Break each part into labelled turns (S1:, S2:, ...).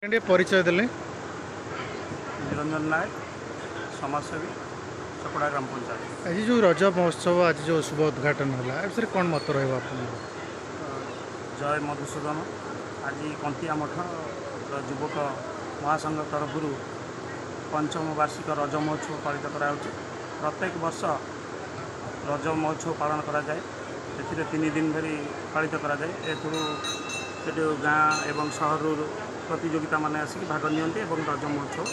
S1: परिचय देले
S2: निरंजन नायक समाजसेवी चकड़ा ग्राम पंचायत।
S1: आज जो रज महोत्सव आज जो शुभ उद्घाटन है विषय कौन मत रहा
S2: जय मधुसूदन आज कंतिया मठ युवक महासंघ तरफ पंचम वार्षिक रज महोत्सव पालित करा प्रत्येक वर्ष रज महोत्सव पालन करा जाए। एथिरे 3 दिन धरी पालित करा जाए। एथुरु गाँ एवं सहर प्रतियोगिता माने आसिक भाग नियंती एवं रज महोत्सव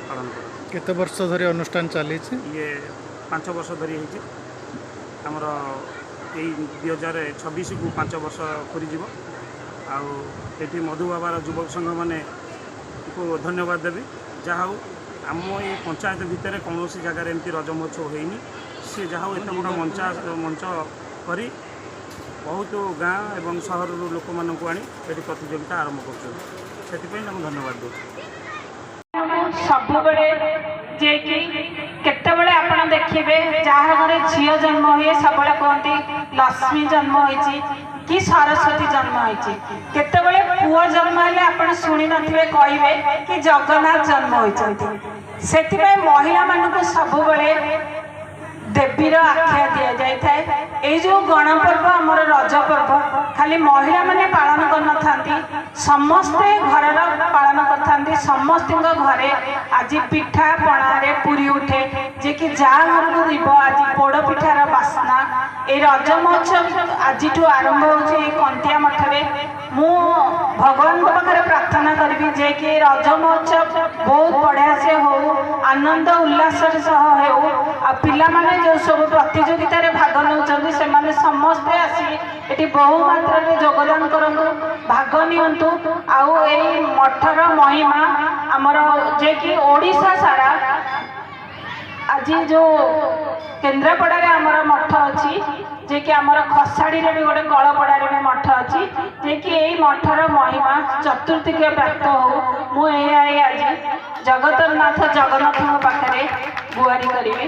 S2: पालन कर।
S1: केते वर्ष धरी अनुष्ठान चली
S2: ये 5 वर्ष धरी होती आमर यही 2026 को 5 वर्ष पूरीज आठी मधुबाबार युवक संघ मैंने को धन्यवाद देवी। जहाँ आम ये पंचायत भितर कौन जगार एमती रज महोत्सव होनी सी जहाँ एत बड़ा मंच कर बहुत गाँ एवं सहर लोक मान आनी ये प्रतियोगिता आरंभ कर धन्यवाद दूँ।
S3: सब जे कि केतबेले आपण देखिबे जहाँ घरे झील जन्म हुए सब कहते लक्ष्मी जन्म होइछि कि सरस्वती जन्म होइछि। केतबेले पुओ जन्म हेले आपण सुनि नथिबे कहिबे कि जगन्नाथ जन्म होइछन्ति। सेतिबे महिला मानकु सबबेले देवीर आख्या दिया जाय थाए। ए जो गणपर्व आमर रज पर्व खाली महिला माने पालन करनथांती, समस्ते घरर पालन करथांती। समस्त घरे आज पिठा पणारे पूरी उठे जे कि जा घर को दीब आज पोड़ पिठार बास्ना। ए रज महोत्सव आज आरंभ होचे कंतिया मठरे। मु भगवान पाखे प्रार्थना करी जे कि रज महोत्सव बहुत बढ़िया से हो, आनंद उल्लास हो आ पिला माने जो सब प्रतियोगिता रे भाग नौचंदी से माने समस्ते आसी एटी बहु मात्रा रे योगदान करंतु, भाग नियंतु। आउ एई मठर महिमा हमर जे कि ओडिशा सारा आज जो केन्द्रापड़ा रे हमर मठ अछि जे कि हमर खसाड़ी रे भी गोटे कलपड़ा रे भी मठ अछि जे कि एई मठर महिमा चतुर्थी के प्राप्त हो। मु एई आज जगतनाथ जगन्नाथ पाखरे गुहारी करिवे।